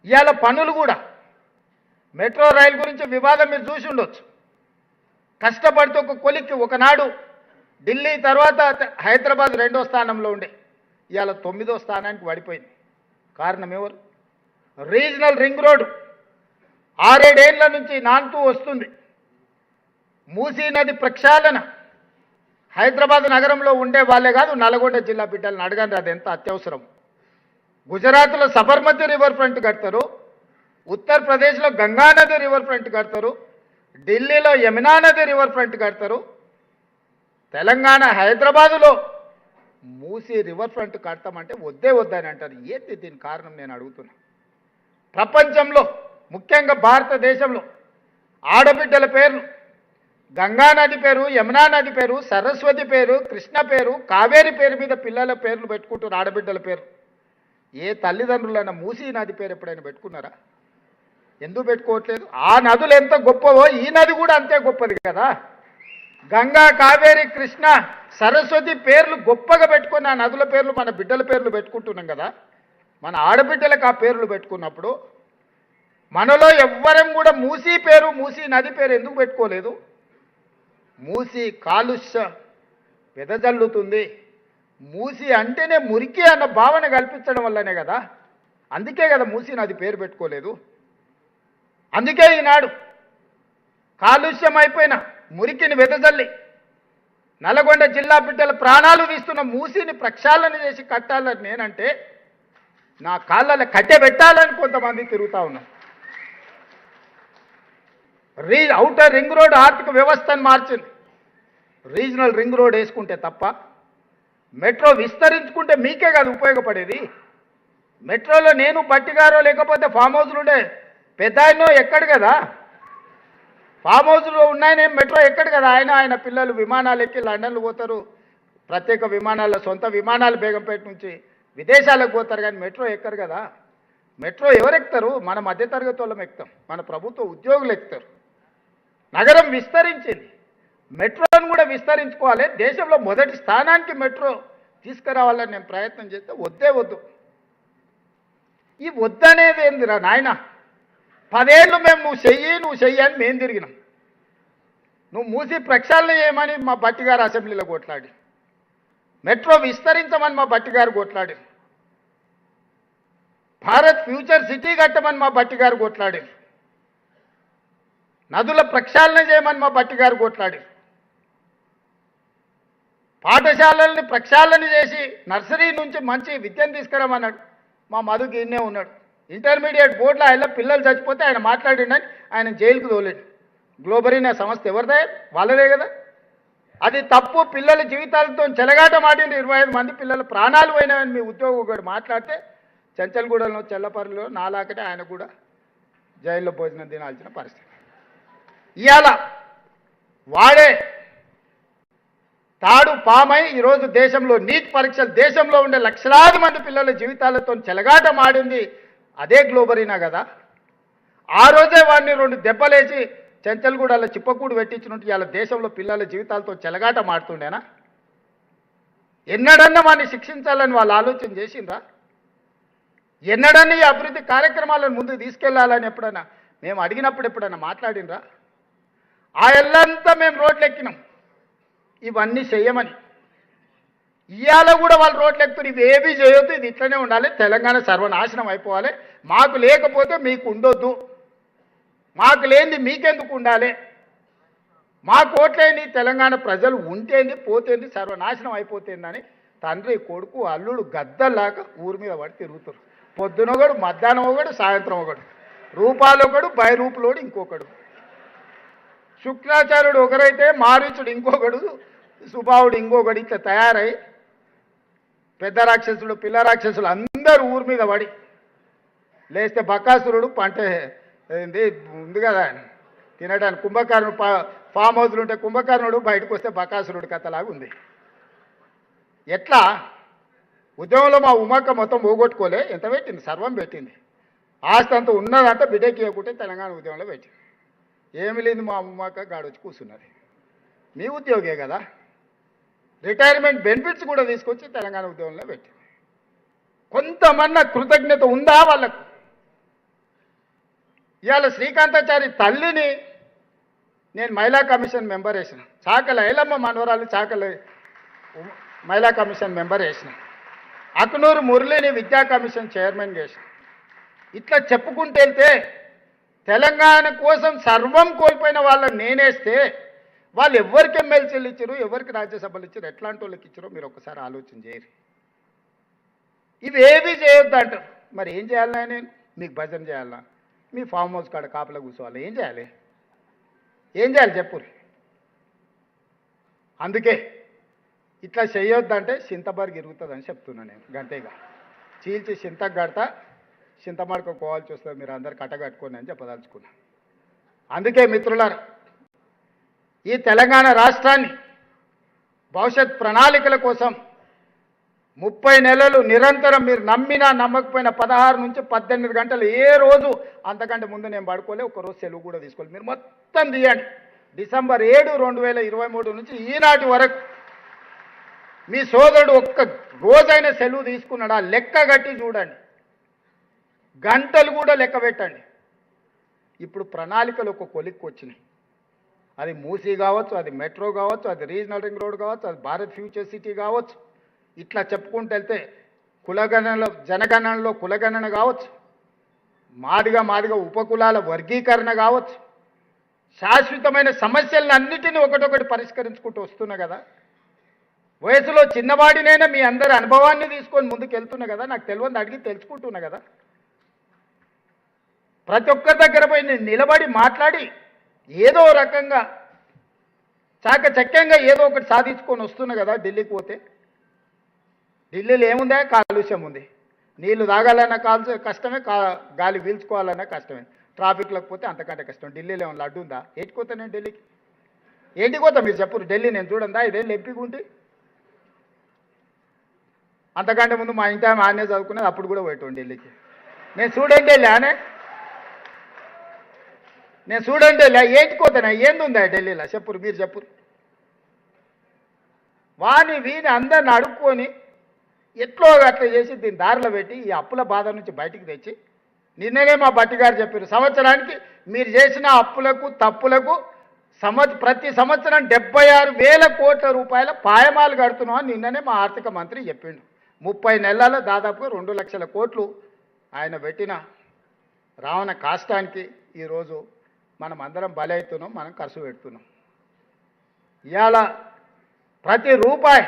ఇవాళ పనులు కూడా మెట్రో రైలు గురించి వివాదం మీరు చూసి ఉండొచ్చు. కష్టపడితే ఒక కొలిక్కి ఒకనాడు ఢిల్లీ తర్వాత హైదరాబాద్ 2వ స్థానంలో ఉండే, ఇవాళ 9వ స్థానానికి పడిపోయింది. కారణం ఎవరు? రీజనల్ రింగ్ రోడ్ 6-7 ఏళ్ల నుంచి నానుతూ వస్తుంది. మూసీ నది ప్రక్షాళన హైదరాబాద్ నగరంలో ఉండే వాళ్ళే కాదు, నల్గొండ జిల్లా బిడ్డలను అడగండి అది ఎంత అత్యవసరం. గుజరాత్లో సబర్మతి రివర్ ఫ్రంట్ కడతారు, ఉత్తరప్రదేశ్లో గంగానది రివర్ ఫ్రంట్ కడతారు, ఢిల్లీలో యమునా నది రివర్ ఫ్రంట్ కడతారు, తెలంగాణ హైదరాబాదులో మూసీ రివర్ ఫ్రంట్ కడతామంటే వద్దని అంటారు. ఏంటి దీని కారణం నేను అడుగుతున్నా. ప్రపంచంలో ముఖ్యంగా భారతదేశంలో ఆడబిడ్డల పేర్లు గంగానది పేరు, యమునా నది పేరు, సరస్వతి పేరు, కృష్ణ పేరు, కావేరి పేరు మీద పిల్లల పేర్లు పెట్టుకుంటున్నారు. ఆడబిడ్డల పేరు. ఏ తల్లిదండ్రులైనా మూసీ నది పేరు ఎప్పుడైనా పెట్టుకున్నారా? ఎందుకు పెట్టుకోవట్లేదు? ఆ నదులు ఎంత గొప్పవో ఈ నది కూడా అంతే గొప్పది కదా. గంగా, కావేరి, కృష్ణ, సరస్వతి పేర్లు గొప్పగా పెట్టుకుని ఆ నదుల పేర్లు మన బిడ్డల పేర్లు పెట్టుకుంటున్నాం కదా. మన ఆడబిడ్డలకు ఆ పేర్లు పెట్టుకున్నప్పుడు మనలో ఎవ్వరం కూడా మూసీ పేరు, మూసీ నది పేరు ఎందుకు పెట్టుకోలేదు? మూసీ కాలుష్య వెదజల్లుతుంది, మూసీ అంటేనే మురికి అన్న భావన కల్పించడం వల్లనే కదా. అందుకే కదా మూసీ నది పేరు పెట్టుకోలేదు. అందుకే ఈనాడు కాలుష్యం అయిపోయిన మురికిని వెదజల్లి నల్గొండ జిల్లా బిడ్డల ప్రాణాలు తీస్తున్న మూసీని ప్రక్షాళన చేసి కట్టాలని నేనంటే నా కాళ్ళలో కట్టె పెట్టాలని కొంతమంది తిరుగుతూ ఉన్నారు. ఔటర్ రింగ్ రోడ్ ఆర్థిక వ్యవస్థను మార్చింది. రీజనల్ రింగ్ రోడ్ వేసుకుంటే తప్ప, మెట్రో విస్తరించుకుంటే మీకే కాదు ఉపయోగపడేది. మెట్రోలో నేను పట్టిగారో లేకపోతే ఫామ్ హౌస్లు ఉండే పెద్ద ఆయనో ఎక్కడు కదా. ఫామ్ హౌస్లో ఉన్నాయనే మెట్రో ఎక్కడు కదా. ఆయన పిల్లలు విమానాలు ఎక్కి లండన్లు పోతారు, ప్రత్యేక విమానాల సొంత విమానాలు బేగంపేట నుంచి విదేశాలకు పోతారు, కానీ మెట్రో ఎక్కరు కదా. మెట్రో ఎవరు ఎక్కుతారు? మన మధ్యతరగతి వాళ్ళం ఎక్కుతాం, మన ప్రభుత్వ ఉద్యోగులు ఎక్కుతారు. నగరం విస్తరించింది, మెట్రోను కూడా విస్తరించుకోవాలి. దేశంలో మొదటి స్థానానికి మెట్రో తీసుకురావాలని నేను ప్రయత్నం చేస్తే వద్దు. ఈ వద్దనేది ఏందిరా నాయన? 10 ఏళ్ళు మేము నువ్వు చెయ్యి అని మేము తిరిగినాం. నువ్వు మూసి ప్రక్షాళన చేయమని మా బట్టిగారు అసెంబ్లీలో కొట్లాడి, మెట్రో విస్తరించమని మా బట్టిగారు కొట్లాడి, భారత్ ఫ్యూచర్ సిటీ కట్టమని మా బట్టిగారు కొట్లాడి, నదుల ప్రక్షాళన చేయమని మా బట్టిగారు కొట్లాడి, పాఠశాలల్ని ప్రక్షాళన చేసి నర్సరీ నుంచి మంచి విద్యను తీసుకురామన్నాడు. మా మధుకి ఇన్నే ఉన్నాడు. ఇంటర్మీడియట్ బోర్డులో ఆయన పిల్లలు చచ్చిపోతే ఆయన మాట్లాడిండని ఆయన జైలుకు తోలేడు. గ్లోబరీన్ సంస్థ ఎవరిదే? వాళ్ళదే కదా. అది తప్పు. పిల్లల జీవితాలతో చెలగాటమాడిన 25 మంది పిల్లల ప్రాణాలు పోయినాయని మీ ఉద్యోగి మాట్లాడితే చెంచల్గూడలో చెల్లపల్లిలో నాలాకటే ఆయన కూడా జైల్లో భోజనం తినాల్సిన పరిస్థితి. ఇవాళ వాడే తాడు పామై ఈరోజు దేశంలో నీట్ పరీక్షలు దేశంలో ఉండే లక్షలాది మంది పిల్లల జీవితాలతో చెలగాటమాడింది అదే గ్లోబరీనా కదా. ఆ రోజే వాడిని 2 దెబ్బలేసి చెంచల్గూడలో చిప్పకూడు పెట్టించినట్టు ఇవాళ దేశంలో పిల్లల జీవితాలతో చెలగాట మాడుతుండేనా? ఎన్నడన్నా వాడిని శిక్షించాలని వాళ్ళు ఆలోచన చేసిండ్రా? ఎన్నడన్నా ఈ అభివృద్ధి కార్యక్రమాలను ముందుకు తీసుకెళ్లాలని ఎప్పుడైనా మేము అడిగినప్పుడు ఎప్పుడైనా మాట్లాడినరా? ఆ ఎల్లంతా మేము రోడ్లు ఎక్కినాం ఇవన్నీ చెయ్యమని. ఇవాళ కూడా వాళ్ళు రోడ్లు ఎక్కుతారు, ఇవేమీ చేయొద్దు, ఇది ఇట్లనే ఉండాలి, తెలంగాణ సర్వనాశనం అయిపోవాలి, మాకు లేకపోతే మీకు ఉండొద్దు, మాకు లేనిది మీకెందుకు ఉండాలి, మా కోట్లేని తెలంగాణ ప్రజలు ఉంటేంది పోతేంది సర్వనాశనం అయిపోతేందని తండ్రి కొడుకు అల్లుడు గద్దల్లాగా ఊరి మీద పడి తిరుగుతారు. పొద్దున ఒకడు, మధ్యాహ్నం ఒకడు, సాయంత్రం ఒకడు, రూపాలు ఒకడు, బైరూపులోడు ఇంకొకడు, శుక్రాచార్యుడు ఒకరైతే మారీచుడు ఇంకొకడు, సుభావుడు ఇంకొకడు, ఇట్లా తయారై పెద్ద రాక్షసులు పిల్ల రాక్షసులు అందరూ ఊరి మీద పడి లేస్తే బకాసురుడు పంట ఏంది ఉంది కదా తినడానికి, కుంభకర్ణుడు ఫామ్ హౌస్లు ఉంటే కుంభకర్ణుడు బయటకు వస్తే బకాసురుడు కథలాగా ఉంది. ఎట్లా ఉద్యమంలో మా ఉమ్మక్క మొత్తం పోగొట్టుకోలే, ఎంత పెట్టింది, సర్వం పెట్టింది, ఆస్తి అంతా ఉన్నదంతా బిడ్డకి ఇవ్వకుంటే తెలంగాణ ఉద్యమంలో పెట్టింది. ఏమి లేదు మా ఉమ్మక్క గాడొచ్చి కూర్చున్నది, మీ ఉద్యోగే కదా, రిటైర్మెంట్ బెనిఫిట్స్ కూడా తీసుకొచ్చి తెలంగాణ ఉద్యమంలో పెట్టింది. కొంతమంది కృతజ్ఞత ఉందా వాళ్ళకు? ఇవాళ శ్రీకాంతాచారి తల్లిని నేను మహిళా కమిషన్ మెంబర్ వేసిన, చాకల ఐలమ్మ మనవరాలు చాకల మహిళా కమిషన్ మెంబర్ వేసిన, అక్నూరు మురళిని విద్యా కమిషన్ చైర్మన్ చేసిన. ఇట్లా చెప్పుకుంటూ వెళ్తే తెలంగాణ కోసం సర్వం కోల్పోయిన వాళ్ళని నేనేస్తే వాళ్ళు ఎవరికి ఎమ్మెల్సీలు ఇచ్చారు, ఎవరికి రాజ్యసభలు ఇచ్చారు, ఎట్లాంటి వాళ్ళకి ఇచ్చారో మీరు ఒకసారి ఆలోచన చేయరు. ఇవేవి చేయొద్దు అంటారు. మరి ఏం చేయాలన్నా నేను మీకు భజన చేయాలన్నా, మీ ఫామ్ హౌస్ కాడ కాపలా కూర్చోవాలి, ఏం చేయాలి, ఏం చేయాలి చెప్పు. అందుకే ఇట్లా చేయొద్దంటే చింతబర్గ్ ఇరుగుతుందని చెప్తున్నా నేను. గంటేగా చీల్చి చింతకు కడతా, చింతమడక కోవాల్సి వస్తుంది, మీరు అందరు కట్టగట్టుకోండి అని చెప్పదలుచుకున్నా. అందుకే మిత్రులారా, ఈ తెలంగాణ రాష్ట్రాన్ని భవిష్యత్ ప్రణాళికల కోసం 30 నెలలు నిరంతరం మీరు నమ్మినా నమ్మకపోయినా 16 నుంచి 18 గంటలు ఏ రోజు అంతకంటే ముందు నేను పడుకోలే, ఒకరోజు సెలవు కూడా తీసుకోవాలి. మీరు మొత్తం తీయండి. డిసెంబర్ 7, 2023 నుంచి ఈనాటి వరకు మీ సోదరుడు ఒక్క రోజైన సెలవు తీసుకున్నాడా లెక్క కట్టి చూడండి, గంటలు కూడా లెక్క పెట్టండి. ఇప్పుడు ప్రణాళికలు ఒక కొలిక్కి వచ్చినాయి. అది మూసీ కావచ్చు, అది మెట్రో కావచ్చు, అది రీజనల్ రింగ్ రోడ్ కావచ్చు, అది భారత్ ఫ్యూచర్ సిటీ కావచ్చు. ఇట్లా చెప్పుకుంటూ వెళ్తే కులగణనలో జనగణనలో కులగణన కావచ్చు, మాదిగా ఉపకులాల వర్గీకరణ కావచ్చు, శాశ్వతమైన సమస్యలను అన్నిటినీ ఒకటొకటి పరిష్కరించుకుంటూ వస్తున్నా కదా. వయసులో చిన్నవాడినైనా మీ అందరి అనుభవాన్ని తీసుకొని ముందుకు వెళ్తున్నా కదా, నాకు తెలియదు అడిగి తెలుసుకుంటున్నా కదా. ప్రతి ఒక్కరి దగ్గర పోయి నేను నిలబడి మాట్లాడి ఏదో రకంగా చాకచక్యంగా ఏదో ఒకటి సాధించుకొని వస్తున్నా కదా. ఢిల్లీకి పోతే ఢిల్లీలో ఏముందా, కాలుష్యం ఉంది, నీళ్లు తాగాలన్నా కష్టమే, గాలి పీల్చుకోవాలన్నా కష్టమే, ట్రాఫిక్లోకి పోతే అంతకంటే కష్టం. ఢిల్లీలో ఏమన్నా లడ్డు ఉందా? ఏంటికోతా నేను ఢిల్లీకి, ఏంటికోతా మీరు చెప్పరు? ఢిల్లీ నేను చూడందా, ఇదేం ఎంపికుంటే. అంతకంటే ముందు మా ఇంటి ఆమె ఆనే చదువుకునేది, అప్పుడు కూడా పోయేటోండి ఢిల్లీకి. నేను చూడండి లేనే, నేను చూడండి లే, ఏంటికోతానా, ఏంది ఉందా ఢిల్లీలో చెప్పురు, మీరు చెప్పురు. వాని వీని అందరిని అడుక్కొని ఎట్లో అట్లా చేసి దీన్ని దారిలో పెట్టి ఈ అప్పుల బాధ నుంచి బయటికి తెచ్చి, నిన్ననే మా బట్టి గారు చెప్పారు, సంవత్సరానికి మీరు చేసిన అప్పులకు తప్పులకు ప్రతి సంవత్సరం 76,000 కోట్ల రూపాయల పాయమాలు కడుతున్నాం అని నిన్ననే మా ఆర్థిక మంత్రి చెప్పిండు. 30 నెలల్లో దాదాపుగా 2 లక్షల కోట్లు ఆయన పెట్టిన రావణ కాష్టానికి ఈరోజు మనం అందరం బలవుతున్నాం, మనం ఖర్చు పెడుతున్నాం. ఇవాళ ప్రతి రూపాయి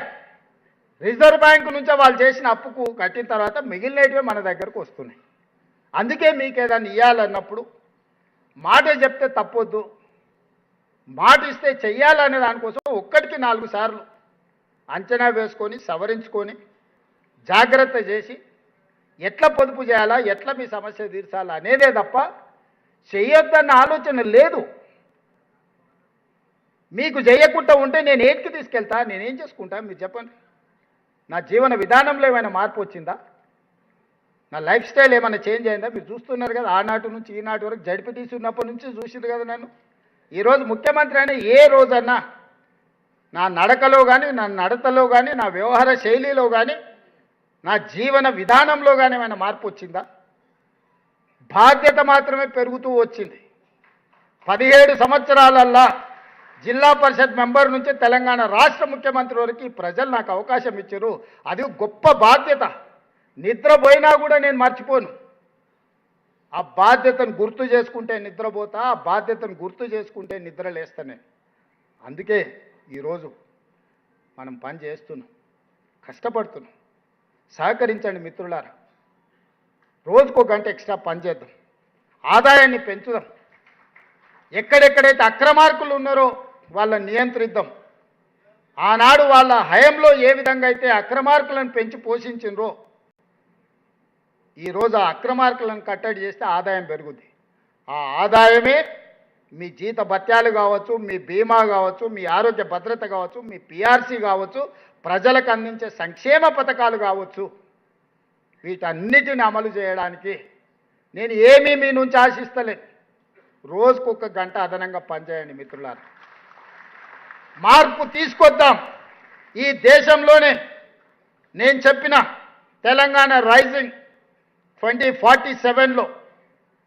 రిజర్వ్ బ్యాంకు నుంచే వాళ్ళు చేసిన అప్పుకు కట్టిన తర్వాత మిగిలినటివే మన దగ్గరకు వస్తున్నాయి. అందుకే మీకు ఏదైనా ఇవ్వాలన్నప్పుడు మాట చెప్తే తప్పొద్దు, మాట ఇస్తే చెయ్యాలనే దానికోసం ఒక్కటికి 4 సార్లు అంచనా వేసుకొని సవరించుకొని జాగ్రత్త చేసి ఎట్లా పొదుపు చేయాలా, ఎట్లా మీ సమస్య తీర్చాలా అనేదే తప్ప చెయ్యొద్దన్న ఆలోచన లేదు. మీకు చేయకుండా ఉంటే నేను ఏంటికి తీసుకెళ్తా, నేనేం చేసుకుంటా మీరు చెప్పండి. నా జీవన విధానంలో ఏమైనా మార్పు వచ్చిందా, నా లైఫ్ స్టైల్ ఏమైనా చేంజ్ అయిందా? మీరు చూస్తున్నారు కదా, ఆనాటి నుంచి ఈనాటి వరకు జడ్పీటీసీ ఉన్నప్పటి నుంచి చూసింది కదా నన్ను. ఈరోజు ముఖ్యమంత్రి అయినా ఏ రోజన్నా నా నడకలో కానీ, నా నడతలో కానీ, నా వ్యవహార శైలిలో కానీ, నా జీవన విధానంలో కానీ ఏమైనా మార్పు వచ్చిందా? బాధ్యత మాత్రమే పెరుగుతూ వచ్చింది. 17 సంవత్సరాలల్లా జిల్లా పరిషత్ మెంబర్ నుంచి తెలంగాణ రాష్ట్ర ముఖ్యమంత్రి వరకు ప్రజలు నాకు అవకాశం ఇచ్చారు. అది గొప్ప బాధ్యత. నిద్రపోయినా కూడా నేను మర్చిపోను. ఆ బాధ్యతను గుర్తు చేసుకుంటే నిద్రపోతా, ఆ బాధ్యతను గుర్తు చేసుకుంటే నిద్ర లేస్తానే. అందుకే ఈరోజు మనం పని చేస్తున్నాం, కష్టపడుతున్నాం. సహకరించండి మిత్రులారా. రోజుకో గంట ఎక్స్ట్రా పని చేద్దాం, ఆదాయాన్ని పెంచుదాం. ఎక్కడెక్కడైతే అక్రమార్కులు ఉన్నారో వాళ్ళని నియంత్రిద్దాం. ఆనాడు వాళ్ళ హయంలో ఏ విధంగా అయితే అక్రమార్కులను పెంచి పోషించినరో ఈరోజు ఆ అక్రమార్కులను కట్టడి చేస్తే ఆదాయం పెరుగుద్ది. ఆ ఆదాయమే మీ జీత భత్యాలు కావచ్చు, మీ బీమా కావచ్చు, మీ ఆరోగ్య భద్రత కావచ్చు, మీ పిఆర్సీ కావచ్చు, ప్రజలకు అందించే సంక్షేమ పథకాలు కావచ్చు. వీటన్నిటిని అమలు చేయడానికి నేను ఏమీ మీ నుంచి ఆశిస్తలేదు. రోజుకొక గంట అదనంగా పనిచేయండి మిత్రులారా. మార్పు తీసుకొద్దాం. ఈ దేశంలోనే నేను చెప్పిన తెలంగాణ రైజింగ్ 2047లో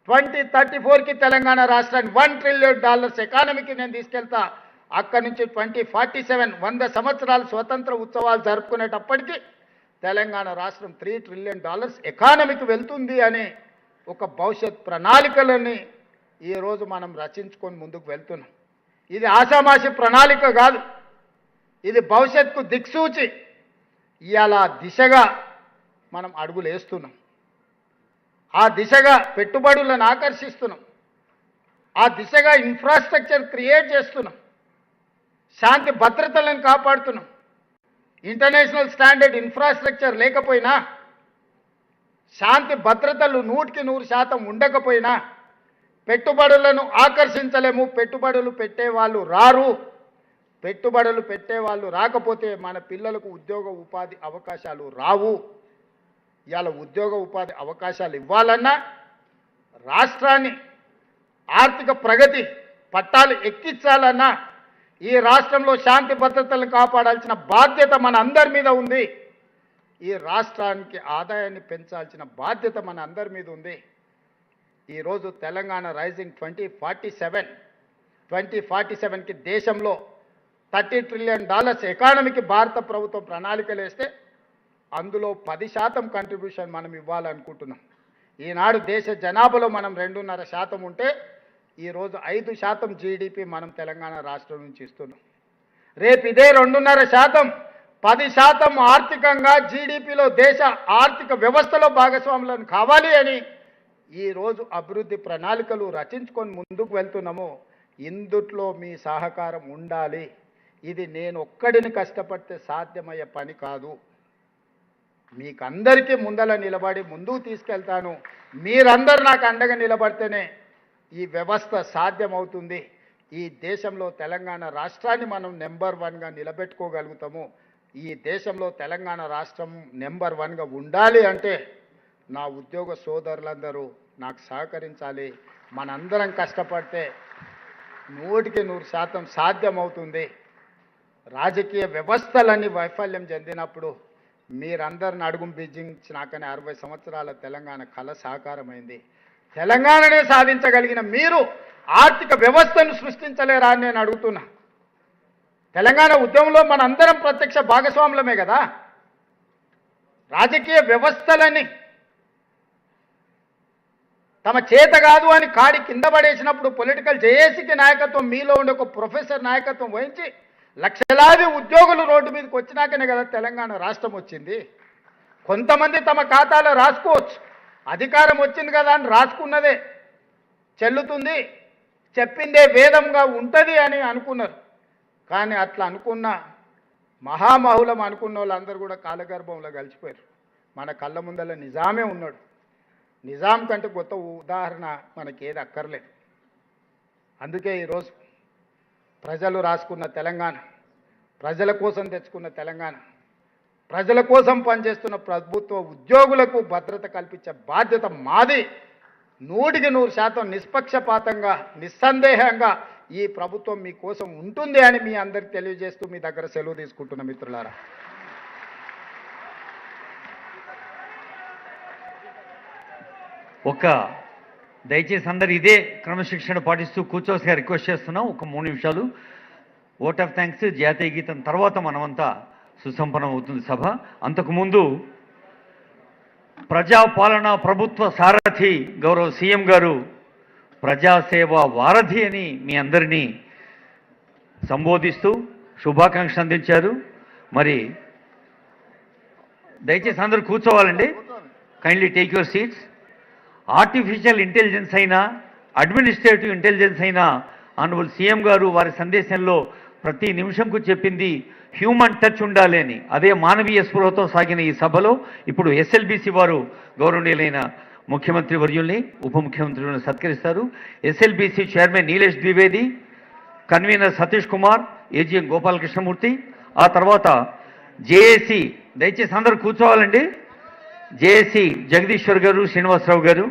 2034కి తెలంగాణ రాష్ట్రాన్ని $1 ట్రిలియన్ ఎకానమీకి నేను తీసుకెళ్తా. అక్కడి నుంచి 2047 100 సంవత్సరాల స్వతంత్ర ఉత్సవాలు జరుపుకునేటప్పటికీ తెలంగాణ రాష్ట్రం $3 ట్రిలియన్ ఎకానమీకి వెళ్తుంది అనే ఒక భవిష్యత్ ప్రణాళికలని ఈరోజు మనం రచించుకొని ముందుకు వెళ్తున్నాం. ఇది ఆషామాషి ప్రణాళిక కాదు, ఇది భవిష్యత్తుకు దిక్సూచి. ఇవాళ దిశగా మనం అడుగులు వేస్తున్నాం, ఆ దిశగా పెట్టుబడులను ఆకర్షిస్తున్నాం, ఆ దిశగా ఇన్ఫ్రాస్ట్రక్చర్ క్రియేట్ చేస్తున్నాం, శాంతి భద్రతలను కాపాడుతున్నాం. ఇంటర్నేషనల్ స్టాండర్డ్ ఇన్ఫ్రాస్ట్రక్చర్ లేకపోయినా, శాంతి భద్రతలు 100% ఉండకపోయినా పెట్టుబడులను ఆకర్షించలేము. పెట్టుబడులు పెట్టేవాళ్ళు రారు. పెట్టుబడులు పెట్టేవాళ్ళు రాకపోతే మన పిల్లలకు ఉద్యోగ ఉపాధి అవకాశాలు రావు. ఇవాళ ఉద్యోగ ఉపాధి అవకాశాలు ఇవ్వాలన్నా, రాష్ట్రాన్ని ఆర్థిక ప్రగతి పట్టాలు ఎక్కించాలన్నా, ఈ రాష్ట్రంలో శాంతి భద్రతలను కాపాడాల్సిన బాధ్యత మన అందరి మీద ఉంది. ఈ రాష్ట్రానికి ఆదాయాన్ని పెంచాల్సిన బాధ్యత మన అందరి మీద ఉంది. ఈరోజు తెలంగాణ రైజింగ్ 2047కి దేశంలో $30 ట్రిలియన్ ఎకానమీకి భారత ప్రభుత్వం ప్రణాళికలు వేస్తే అందులో 10% కంట్రిబ్యూషన్ మనం ఇవ్వాలనుకుంటున్నాం. ఈనాడు దేశ జనాభాలో మనం 2.5% ఉంటే ఈరోజు 5% జీడిపి మనం తెలంగాణ రాష్ట్రం నుంచి ఇస్తున్నాం. రేపు ఇదే 2.5% 10% ఆర్థికంగా జీడిపిలో దేశ ఆర్థిక వ్యవస్థలో భాగస్వాములను కావాలి అని ఈరోజు అభివృద్ధి ప్రణాళికలు రచించుకొని ముందుకు వెళ్తున్నాము. ఇందుట్లో మీ సహకారం ఉండాలి. ఇది నేను ఒక్కడిని కష్టపడితే సాధ్యమయ్యే పని కాదు. మీకందరికీ ముందల నిలబడి ముందుకు తీసుకెళ్తాను. మీరందరూ నాకు అండగా నిలబడితేనే ఈ వ్యవస్థ సాధ్యమవుతుంది. ఈ దేశంలో తెలంగాణ రాష్ట్రాన్ని మనం నెంబర్ 1గా నిలబెట్టుకోగలుగుతాము. ఈ దేశంలో తెలంగాణ రాష్ట్రం నెంబర్ 1గా ఉండాలి అంటే నా ఉద్యోగ సోదరులందరూ నాకు సహకరించాలి. మనందరం కష్టపడితే 100% సాధ్యమవుతుంది. రాజకీయ వ్యవస్థలన్నీ వైఫల్యం చెందినప్పుడు మీరందరిని అడుగు బిగించినాకనే 60 సంవత్సరాల తెలంగాణ కళ సాకారమైంది. తెలంగాణనే సాధించగలిగిన మీరు ఆర్థిక వ్యవస్థను సృష్టించలేరా అని నేను అడుగుతున్నా. తెలంగాణ ఉద్యమంలో మనందరం ప్రత్యక్ష భాగస్వాములమే కదా. రాజకీయ వ్యవస్థలని తమ చేత కాదు అని కాడి కింద పడేసినప్పుడు పొలిటికల్ జేఏసీకి నాయకత్వం, మీలో ఉండే ఒక ప్రొఫెసర్ నాయకత్వం వహించి లక్షలాది ఉద్యోగులు రోడ్డు మీదకి వచ్చినాకనే కదా తెలంగాణ రాష్ట్రం వచ్చింది. కొంతమంది తమ ఖాతాలో రాసుకోవచ్చు, అధికారం వచ్చింది కదా అని రాసుకున్నదే చెల్లుతుంది. చెప్పిందే వేదంగా ఉంటుంది అని అనుకున్నారు. కానీ అట్లా అనుకున్న మహామహులం అనుకున్న వాళ్ళందరూ కూడా కాలగర్భంలో కలిసిపోయారు. మన కళ్ళ ముందల నిజామే ఉన్నాడు. నిజాం కంటే కొత్త ఉదాహరణ మనకేది అక్కర్లేదు. అందుకే ఈరోజు ప్రజలు రాసుకున్న తెలంగాణ, ప్రజల కోసం తెచ్చుకున్న తెలంగాణ, ప్రజల కోసం పనిచేస్తున్న ప్రభుత్వ ఉద్యోగులకు భద్రత కల్పించే బాధ్యత మాది. 100% నిష్పక్షపాతంగా నిస్సందేహంగా ఈ ప్రభుత్వం మీకోసం ఉంటుంది అని మీ అందరికి తెలియజేస్తూ మీ దగ్గర సెలవు తీసుకుంటున్న మిత్రులారా. దయచేసి అందరు ఇదే క్రమశిక్షణ పాటిస్తూ కూర్చోవలసిగా రిక్వెస్ట్ చేస్తున్నాం. ఒక 3 నిమిషాలు ఓట్ ఆఫ్ థ్యాంక్స్ జాతీయ గీతం తర్వాత మనమంతా సుసంపన్నం అవుతుంది సభ. అంతకుముందు ప్రజాపాలన ప్రభుత్వ సారథి గౌరవ సీఎం గారు ప్రజాసేవ వారధి అని మీ అందరినీ సంబోధిస్తూ శుభాకాంక్షలు అందించారు. మరి దయచేసి అందరూ కూర్చోవాలండి. Kindly take your seats. Artificial intelligence అయినా అడ్మినిస్ట్రేటివ్ ఇంటెలిజెన్స్ అయినా ఆనరబుల్ సీఎం గారు వారి సందేశంలో ప్రతి నిమిషంకు చెప్పింది హ్యూమన్ టచ్ ఉండాలి అని. అదే మానవీయ స్పృహతో సాగిన ఈ సభలో ఇప్పుడు ఎస్ఎల్బీసీ వారు గౌరవనీయులైన ముఖ్యమంత్రి వర్యుల్ని ఉప ముఖ్యమంత్రులను సత్కరిస్తారు. SLBC chairman Nilesh Dwivedi, convener Satish Kumar, AGM Gopalakrishnamurthy, ఆ తర్వాత జేఏసీ దయచేసి అందరూ కూర్చోవాలండి. జేఏసీ జగదీశ్వర్ గారు, శ్రీనివాసరావు గారు,